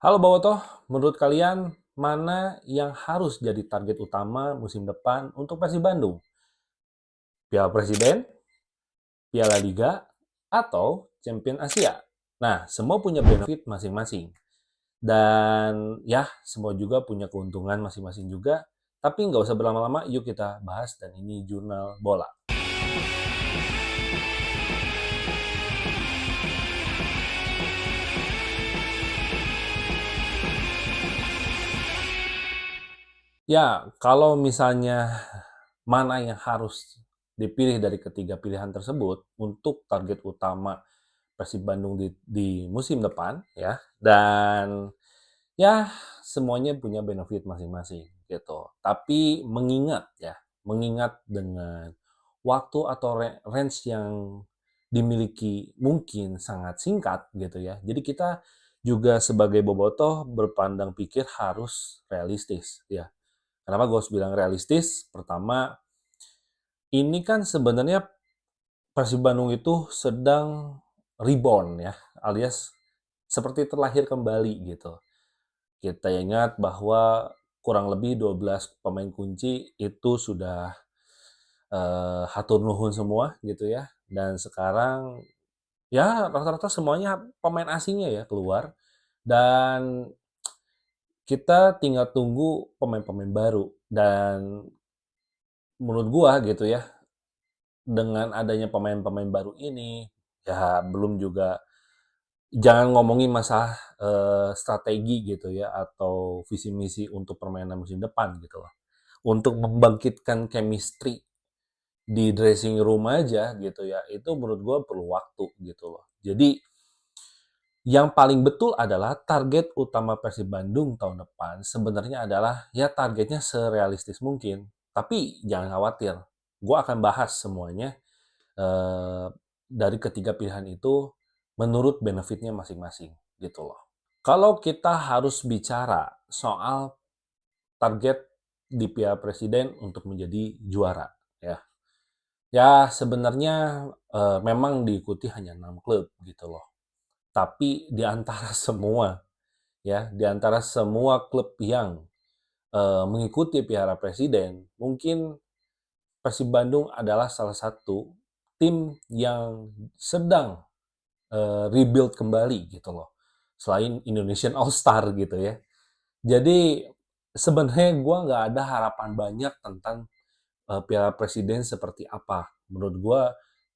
Halo Bowoto, menurut kalian mana yang harus jadi target utama musim depan untuk Persib Bandung? Piala Presiden, Piala Liga, atau Champion Asia? Nah, semua punya benefit masing-masing. Dan ya, semua juga punya keuntungan masing-masing juga. Tapi nggak usah berlama-lama, yuk kita bahas dan ini jurnal bola. Ya, kalau misalnya mana yang harus dipilih dari ketiga pilihan tersebut untuk target utama Persib Bandung di musim depan ya, dan ya semuanya punya benefit masing-masing gitu. Tapi mengingat dengan waktu atau range yang dimiliki mungkin sangat singkat gitu ya. Jadi kita juga sebagai bobotoh berpandang pikir harus realistis ya. Kenapa gue harus bilang realistis? Pertama, ini kan sebenarnya Persib Bandung itu sedang reborn ya, alias seperti terlahir kembali gitu. Kita ingat bahwa kurang lebih 12 pemain kunci itu sudah hatur nuhun semua gitu ya. Dan sekarang ya rata-rata semuanya pemain asingnya ya keluar dan kita tinggal tunggu pemain-pemain baru dan menurut gua gitu ya, dengan adanya pemain-pemain baru ini ya belum juga jangan ngomongin masalah strategi gitu ya atau visi misi untuk permainan musim depan gitu loh. Untuk membangkitkan chemistry di dressing room aja gitu ya, itu menurut gue perlu waktu gitu loh. Jadi yang paling betul adalah target utama Persib Bandung tahun depan sebenarnya adalah ya targetnya serealistis mungkin. Tapi jangan khawatir, gue akan bahas semuanya eh, dari ketiga pilihan itu menurut benefitnya masing-masing gitu loh. Kalau kita harus bicara soal target di Piala Presiden untuk menjadi juara, ya, ya sebenarnya memang diikuti hanya 6 klub gitu loh. Tapi di antara semua, ya, di antara semua klub yang mengikuti Piala Presiden, mungkin Persib Bandung adalah salah satu tim yang sedang rebuild kembali gitu loh. Selain Indonesian All Star gitu ya. Jadi sebenarnya gue nggak ada harapan banyak tentang Piala Presiden seperti apa. Menurut gue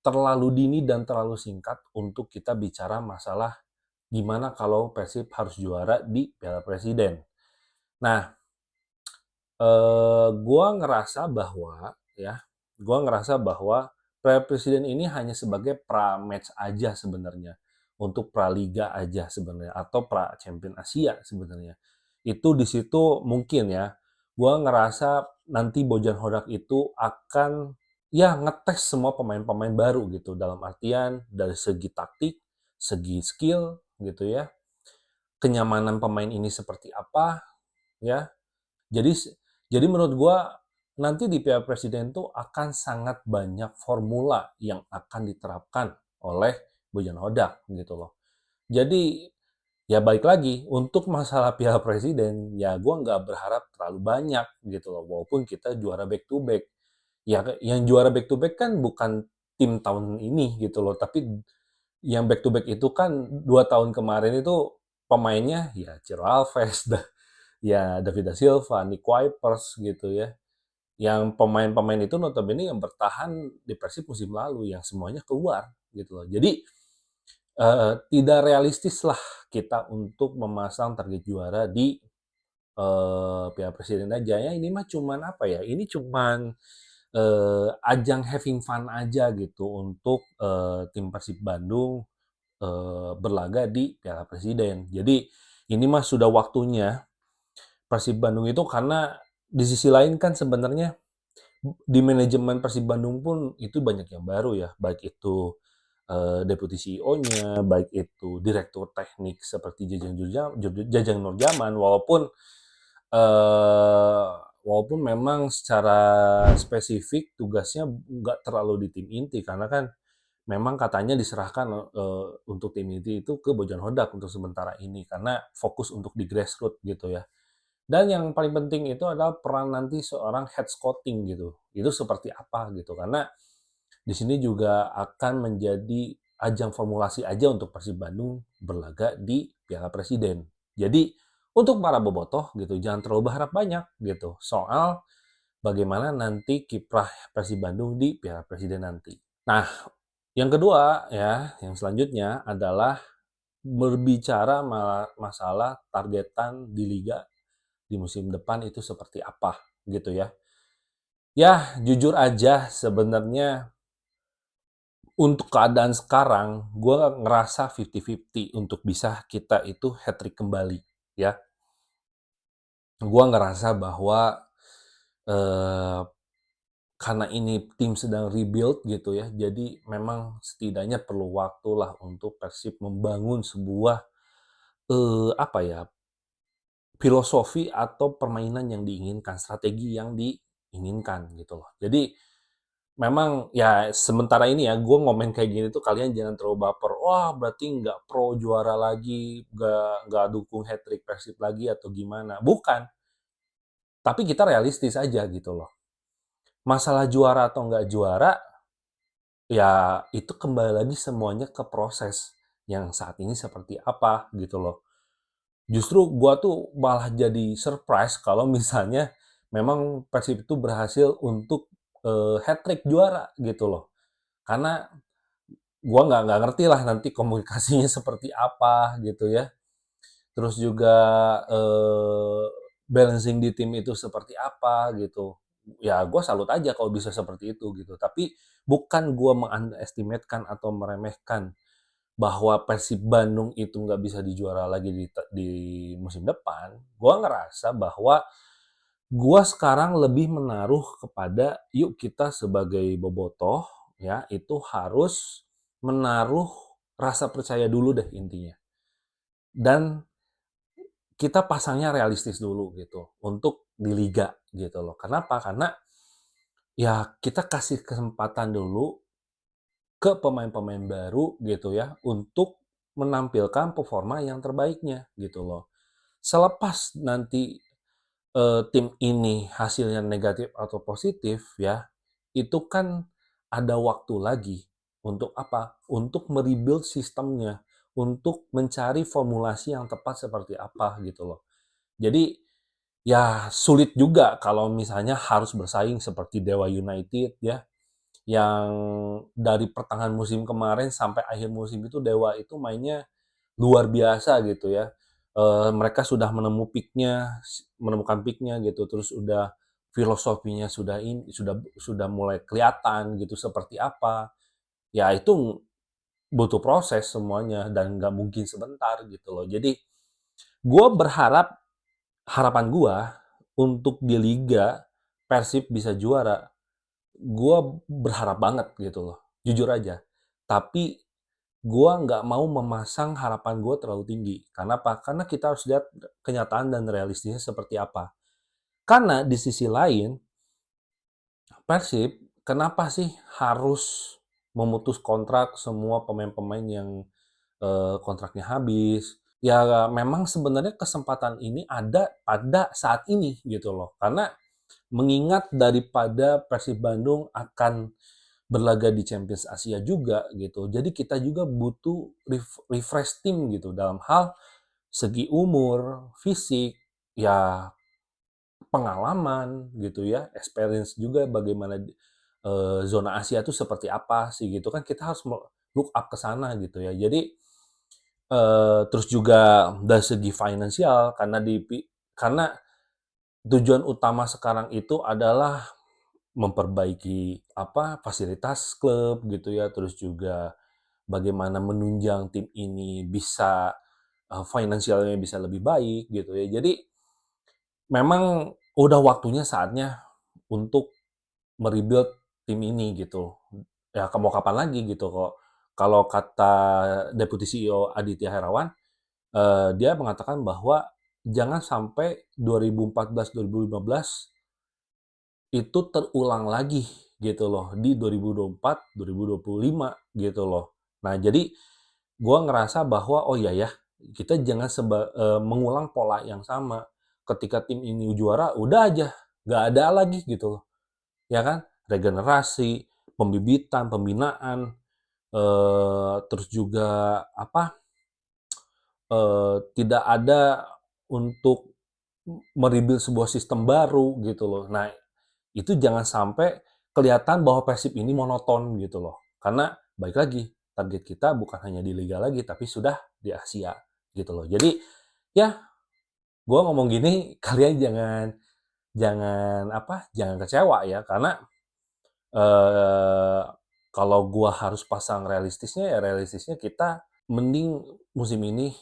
terlalu dini dan terlalu singkat untuk kita bicara masalah gimana kalau Persib harus juara di Piala Presiden. Nah, gue ngerasa bahwa ya, gue ngerasa bahwa Piala Presiden ini hanya sebagai pra match aja sebenarnya, untuk pra liga aja sebenarnya atau pra champion Asia sebenarnya. Itu di situ mungkin ya, gue ngerasa nanti Bojan Hodak itu akan ya ngetes semua pemain-pemain baru gitu dalam artian dari segi taktik, segi skill gitu ya, kenyamanan pemain ini seperti apa ya, jadi jadi menurut gua nanti di Piala Presiden tuh akan sangat banyak formula yang akan diterapkan oleh Bojan Hodak gitu loh. Jadi ya balik lagi untuk masalah Piala Presiden ya gua nggak berharap terlalu banyak gitu loh walaupun kita juara back to back. Ya yang juara back to back kan bukan tim tahun ini gitu loh tapi yang back to back itu kan 2 tahun kemarin itu pemainnya ya Ciro Alves, ya David da Silva, Nick Wipers gitu ya. Yang pemain-pemain itu notabene yang bertahan di Persib musim lalu yang semuanya keluar gitu loh. Jadi tidak realistis lah kita untuk memasang target juara di Piala Presiden aja ya. Ini mah cuman apa ya? Ini cuman ajang having fun aja gitu untuk tim Persib Bandung berlaga di Piala Presiden. Jadi ini mah sudah waktunya Persib Bandung itu karena di sisi lain kan sebenarnya di manajemen Persib Bandung pun itu banyak yang baru ya, baik itu deputi CEO-nya, baik itu direktur teknik seperti Jajang Nurjaman, eh, walaupun memang secara spesifik tugasnya nggak terlalu di tim inti karena kan memang katanya diserahkan, untuk tim inti itu ke Bojan Hodak untuk sementara ini, karena fokus untuk di grassroots gitu ya. Dan yang paling penting itu adalah peran nanti seorang head scouting gitu. Itu seperti apa gitu. Karena di sini juga akan menjadi ajang formulasi aja untuk Persib Bandung berlaga di Piala Presiden. Jadi untuk para bobotoh gitu jangan terlalu berharap banyak gitu soal bagaimana nanti kiprah Persib Bandung di Piala Presiden nanti. Nah, yang kedua ya, yang selanjutnya adalah berbicara masalah targetan di liga di musim depan itu seperti apa gitu ya. Ya, jujur aja sebenarnya untuk keadaan sekarang gue ngerasa 50-50 untuk bisa kita itu hat-trick kembali ya. Gue ngerasa bahwa eh, karena ini tim sedang rebuild gitu ya, jadi memang setidaknya perlu waktu lah untuk Persib membangun sebuah apa ya, filosofi atau permainan yang diinginkan, strategi yang diinginkan gitu loh. Jadi memang ya sementara ini ya gue ngomen kayak gini tuh kalian jangan terlalu baper. Wah berarti nggak pro juara lagi, nggak dukung hat trick Persib lagi atau gimana? Bukan. Tapi kita realistis aja gitu loh. Masalah juara atau nggak juara, ya itu kembali lagi semuanya ke proses yang saat ini seperti apa gitu loh. Justru gua tuh malah jadi surprise kalau misalnya memang Persib itu berhasil untuk hat trick juara gitu loh. Karena gua nggak ngerti lah nanti komunikasinya seperti apa gitu ya. Terus juga balancing di tim itu seperti apa gitu. Ya gue salut aja kalau bisa seperti itu gitu. Tapi bukan gue meng-underestimatekan atau meremehkan bahwa Persib Bandung itu nggak bisa dijuara lagi di musim depan. Gue ngerasa bahwa gue sekarang lebih menaruh kepada yuk kita sebagai bobotoh ya itu harus menaruh rasa percaya dulu deh intinya. Dan kita pasangnya realistis dulu gitu untuk di liga gitu loh. Kenapa? Karena ya kita kasih kesempatan dulu ke pemain-pemain baru gitu ya untuk menampilkan performa yang terbaiknya gitu loh. Selepas nanti tim ini hasilnya negatif atau positif ya, itu kan ada waktu lagi untuk apa? Untuk merebuild sistemnya, untuk mencari formulasi yang tepat seperti apa gitu loh. Jadi ya sulit juga kalau misalnya harus bersaing seperti Dewa United ya, yang dari pertengahan musim kemarin sampai akhir musim itu Dewa itu mainnya luar biasa gitu ya. Mereka sudah menemukan peaknya gitu, terus udah filosofinya sudah mulai kelihatan gitu seperti apa. Ya itu butuh proses semuanya dan nggak mungkin sebentar gitu loh. Jadi gue berharap harapan gua untuk di liga Persib bisa juara, gua berharap banget gitu loh, jujur aja. Tapi gua nggak mau memasang harapan gua terlalu tinggi. Karena apa? Karena kita harus lihat kenyataan dan realistisnya seperti apa. Karena di sisi lain, Persib kenapa sih harus memutus kontrak semua pemain-pemain yang kontraknya habis? Ya memang sebenarnya kesempatan ini ada pada saat ini gitu loh. Karena mengingat daripada Persib Bandung akan berlaga di Champions Asia juga gitu. Jadi kita juga butuh refresh tim gitu dalam hal segi umur, fisik, ya pengalaman gitu ya, experience juga bagaimana zona Asia itu seperti apa sih gitu kan kita harus look up ke sana gitu ya. Jadi terus juga dari segi finansial karena tujuan utama sekarang itu adalah memperbaiki apa fasilitas klub gitu ya, terus juga bagaimana menunjang tim ini bisa finansialnya bisa lebih baik gitu ya. Jadi memang udah waktunya saatnya untuk merebuild tim ini gitu. Ya mau kapan lagi gitu kok. Kalau kata Deputi CEO Aditya Herawan, dia mengatakan bahwa jangan sampai 2014-2015 itu terulang lagi gitu loh di 2024, 2025 gitu loh. Nah, jadi gua ngerasa bahwa oh iya ya, kita jangan mengulang pola yang sama. Ketika tim ini juara, udah aja, nggak ada lagi gitu loh. Ya kan? Regenerasi, pembibitan, pembinaan, terus juga apa? Tidak ada untuk me sebuah sistem baru gitu loh. Nah, itu jangan sampai kelihatan bahwa Persib ini monoton gitu loh. Karena baik lagi, target kita bukan hanya di liga lagi, tapi sudah di Asia gitu loh. Jadi ya, gue ngomong gini kalian jangan jangan apa, jangan kecewa ya, karena eh, kalau gue harus pasang realistisnya ya realistisnya kita mending musim ini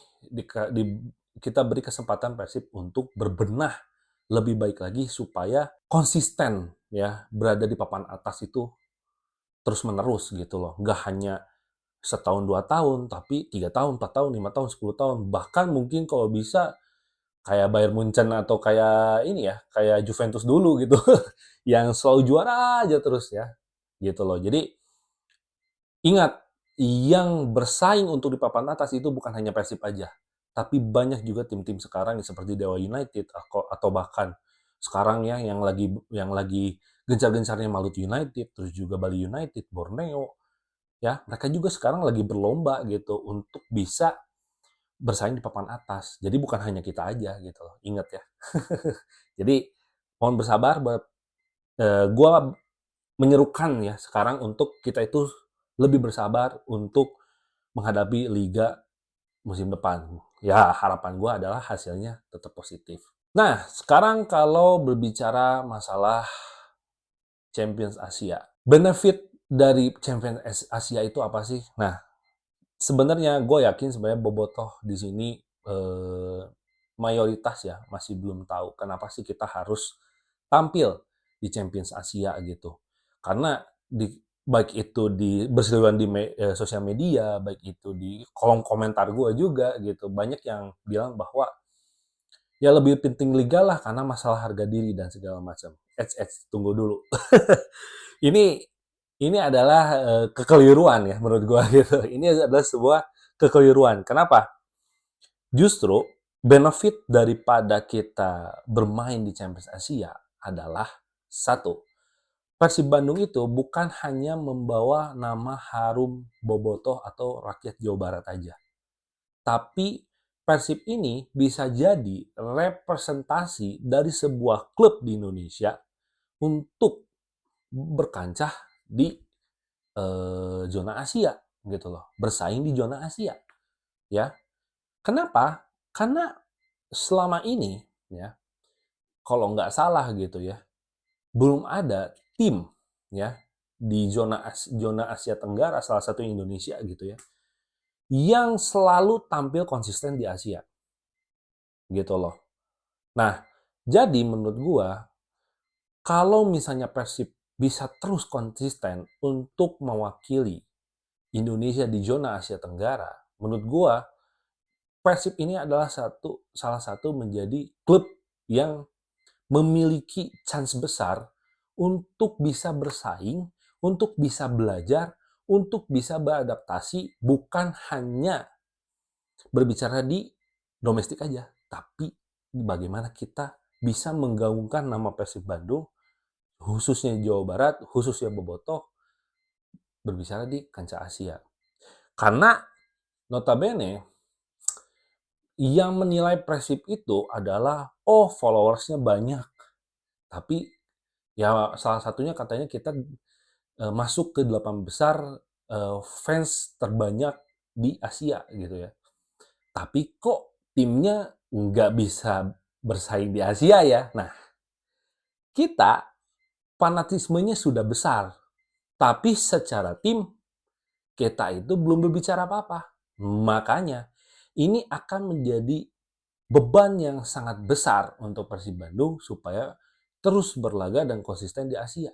kita beri kesempatan Persib untuk berbenah lebih baik lagi supaya konsisten ya berada di papan atas itu terus menerus gitu loh. Nggak hanya setahun 2 tahun, tapi 3 tahun, 4 tahun, 5 tahun, 10 tahun, bahkan mungkin kalau bisa kayak Bayern Munchen atau kayak ini ya, kayak Juventus dulu gitu, yang selalu juara aja terus ya, gitu loh. Jadi ingat, yang bersaing untuk di papan atas itu bukan hanya Persib aja, tapi banyak juga tim-tim sekarang yang seperti Dewa United atau bahkan sekarang ya yang lagi gencar-gencarnya Malut United, terus juga Bali United, Borneo, ya mereka juga sekarang lagi berlomba gitu untuk bisa bersaing di papan atas. Jadi bukan hanya kita aja gitu loh, ingat ya. Jadi mohon bersabar, gue menyerukan ya sekarang untuk kita itu lebih bersabar untuk menghadapi liga musim depan. Ya, harapan gue adalah hasilnya tetap positif. Nah, sekarang kalau berbicara masalah Champions Asia. Benefit dari Champions Asia itu apa sih? Nah, sebenarnya gue yakin sebenarnya Bobotoh di sini eh, mayoritas ya masih belum tahu kenapa sih kita harus tampil di Champions Asia gitu. Karena baik itu di berseliweran di sosial media, baik itu di kolom komentar gue juga gitu, banyak yang bilang bahwa ya lebih penting liga lah karena masalah harga diri dan segala macam. Tunggu dulu. ini ini adalah kekeliruan ya menurut gue gitu. Ini adalah sebuah kekeliruan. Kenapa? Justru benefit daripada kita bermain di Champions Asia adalah satu, Persib Bandung itu bukan hanya membawa nama harum Bobotoh atau rakyat Jawa Barat aja. Tapi Persib ini bisa jadi representasi dari sebuah klub di Indonesia untuk berkancah di zona Asia gitu loh, bersaing di zona Asia ya. Kenapa? Karena selama ini ya, kalau nggak salah gitu ya, belum ada tim ya di zona Asia Tenggara, salah satu Indonesia gitu ya, yang selalu tampil konsisten di Asia gitu loh. Nah, jadi menurut gua kalau misalnya Persib bisa terus konsisten untuk mewakili Indonesia di zona Asia Tenggara, menurut gua Persib ini adalah salah satu menjadi klub yang memiliki chance besar untuk bisa bersaing, untuk bisa belajar, untuk bisa beradaptasi, bukan hanya berbicara di domestik aja, tapi bagaimana kita bisa menggaungkan nama Persib Bandung, khususnya Jawa Barat, khususnya Bobotoh, berbicara di kancah Asia. Karena notabene yang menilai Persib itu adalah followersnya banyak, tapi ya salah satunya katanya kita masuk ke 8 besar fans terbanyak di Asia gitu ya. Tapi kok timnya nggak bisa bersaing di Asia ya? Nah, kita fanatismenya sudah besar, tapi secara tim kita itu belum berbicara apa-apa. Makanya ini akan menjadi beban yang sangat besar untuk Persib Bandung supaya terus berlaga dan konsisten di Asia.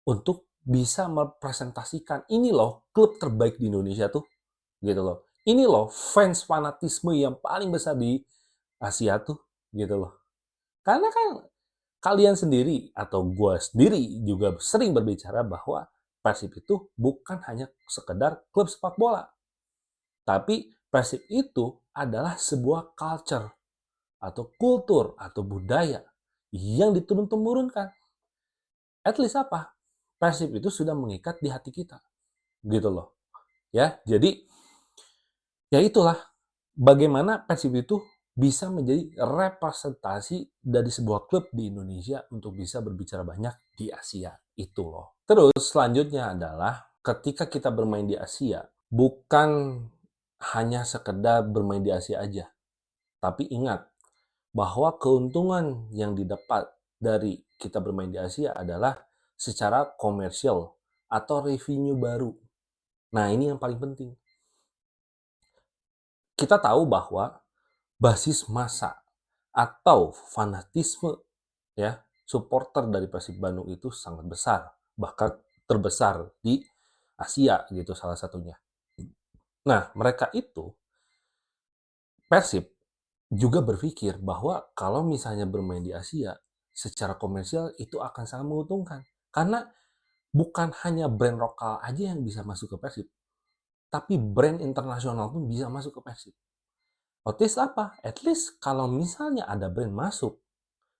Untuk bisa merepresentasikan ini loh klub terbaik di Indonesia tuh gitu loh. Ini loh fans fanatisme yang paling besar di Asia tuh gitu loh. Karena kan kalian sendiri atau gue sendiri juga sering berbicara bahwa Persib itu bukan hanya sekedar klub sepak bola, tapi Persib itu adalah sebuah culture atau kultur atau budaya yang diturun-temurunkan. At least apa? Persib itu sudah mengikat di hati kita, gitu loh. Ya, jadi ya itulah bagaimana Persib itu bisa menjadi representasi dari sebuah klub di Indonesia untuk bisa berbicara banyak di Asia. Itu loh. Terus selanjutnya adalah ketika kita bermain di Asia, bukan hanya sekedar bermain di Asia aja. Tapi ingat bahwa keuntungan yang didapat dari kita bermain di Asia adalah secara komersial atau revenue baru. Nah, ini yang paling penting. Kita tahu bahwa basis massa atau fanatisme ya supporter dari Persib Bandung itu sangat besar, bahkan terbesar di Asia gitu salah satunya. Nah, mereka itu Persib juga berpikir bahwa kalau misalnya bermain di Asia secara komersial itu akan sangat menguntungkan. Karena bukan hanya brand lokal aja yang bisa masuk ke Persib, tapi brand internasional pun bisa masuk ke Persib. Otis apa? At least kalau misalnya ada brand masuk,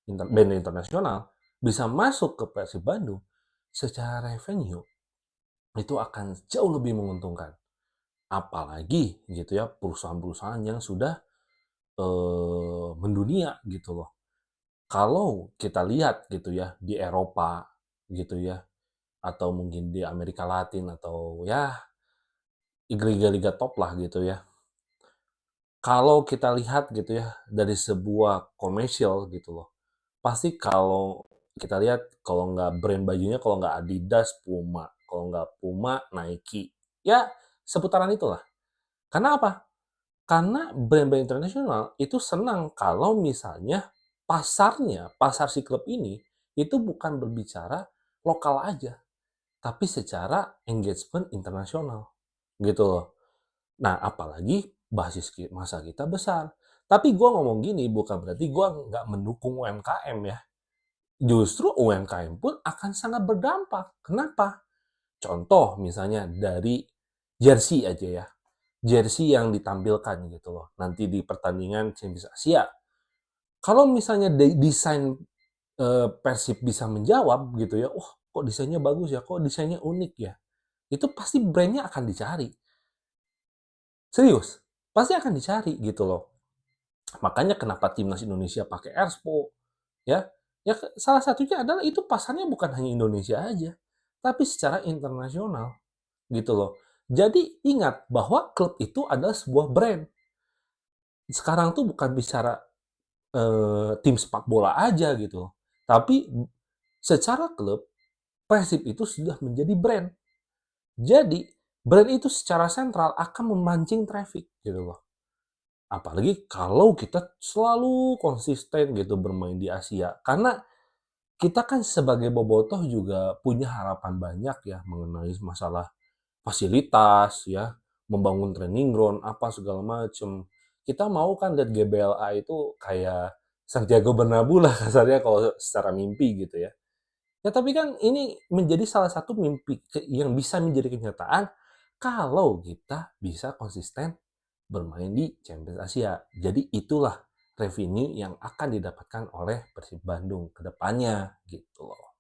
brand internasional, bisa masuk ke Persib Bandung, secara revenue itu akan jauh lebih menguntungkan. Apalagi gitu ya perusahaan-perusahaan yang sudah mendunia gitu loh. Kalau kita lihat gitu ya di Eropa gitu ya atau mungkin di Amerika Latin atau ya liga-liga top lah gitu ya. Kalau kita lihat gitu ya dari sebuah komersial gitu loh, pasti kalau kita lihat kalau nggak brand bajunya, kalau nggak Adidas, Puma, kalau nggak Puma, Nike, ya seputaran itulah. Karena apa? Karena brand-brand internasional itu senang kalau misalnya pasar si klub ini itu bukan berbicara lokal aja, tapi secara engagement internasional gitu loh. Nah, apalagi basis masa kita besar. Tapi gue ngomong gini bukan berarti gue nggak mendukung UMKM ya. Justru UMKM pun akan sangat berdampak. Kenapa? Contoh misalnya dari jersey aja ya. Jersey yang ditampilkan gitu loh. Nanti di pertandingan Champions Asia. Kalau misalnya desain Persib bisa menjawab gitu ya. Oh, kok desainnya bagus ya, kok desainnya unik ya. Itu pasti brandnya akan dicari. Serius, pasti akan dicari gitu loh. Makanya kenapa timnas Indonesia pakai Erspo, ya? Ya salah satunya adalah itu pasarnya bukan hanya Indonesia aja, tapi secara internasional gitu loh. Jadi ingat bahwa klub itu adalah sebuah brand. Sekarang tuh bukan bicara tim sepak bola aja gitu, tapi secara klub Persib itu sudah menjadi brand. Jadi brand itu secara sentral akan memancing traffic gitu loh. Apalagi kalau kita selalu konsisten gitu bermain di Asia. Karena kita kan sebagai bobotoh juga punya harapan banyak ya mengenai masalah fasilitas ya, membangun training ground, apa segala macem. Kita mau kan lihat GBLA itu kayak Santiago Bernabeu lah kasarnya kalau secara mimpi gitu ya. Ya tapi kan ini menjadi salah satu mimpi yang bisa menjadi kenyataan kalau kita bisa konsisten bermain di Champions Asia. Jadi itulah revenue yang akan didapatkan oleh Persib Bandung ke depannya gitu loh.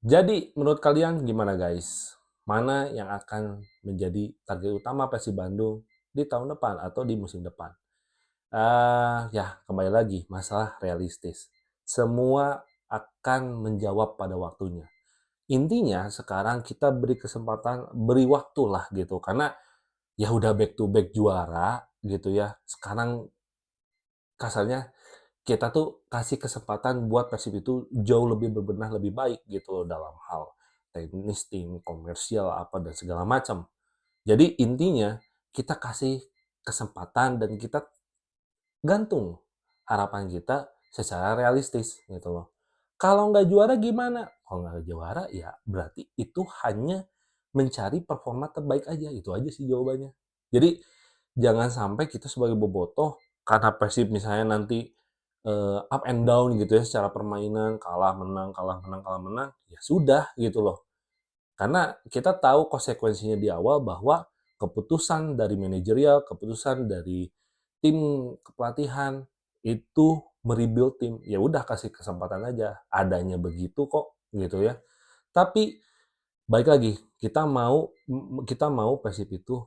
Jadi menurut kalian gimana guys? Mana yang akan menjadi target utama Persib Bandung di tahun depan atau di musim depan? Ya kembali lagi masalah realistis. Semua akan menjawab pada waktunya. Intinya sekarang kita beri kesempatan, beri waktu lah gitu. Karena ya udah back to back juara gitu ya. Sekarang kasarnya kita tuh kasih kesempatan buat Persib itu jauh lebih berbenah lebih baik gitu loh dalam hal teknis, tim, komersial apa dan segala macam. Jadi intinya kita kasih kesempatan dan kita gantung harapan kita secara realistis gitu loh. Kalau nggak juara gimana? Kalau nggak juara ya berarti itu hanya mencari performa terbaik aja. Itu aja sih jawabannya. Jadi jangan sampai kita sebagai bobotoh karena Persib misalnya nanti up and down gitu ya secara permainan, kalah menang kalah menang kalah menang, ya sudah gitu loh. Karena kita tahu konsekuensinya di awal bahwa keputusan dari manajerial, keputusan dari tim kepelatihan itu me-rebuild tim. Ya udah kasih kesempatan aja, adanya begitu kok gitu ya. Tapi balik lagi, kita mau Persib itu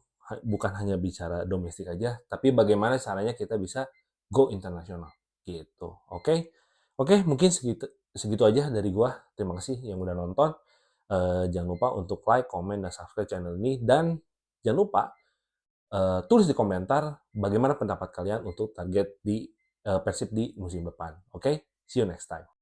bukan hanya bicara domestik aja, tapi bagaimana caranya kita bisa go internasional gitu. Oke. Oke, mungkin segitu segitu aja dari gua. Terima kasih yang udah nonton. Jangan lupa untuk like, comment, dan subscribe channel ini, dan jangan lupa tulis di komentar bagaimana pendapat kalian untuk target di Persib di musim depan. Oke, see you next time.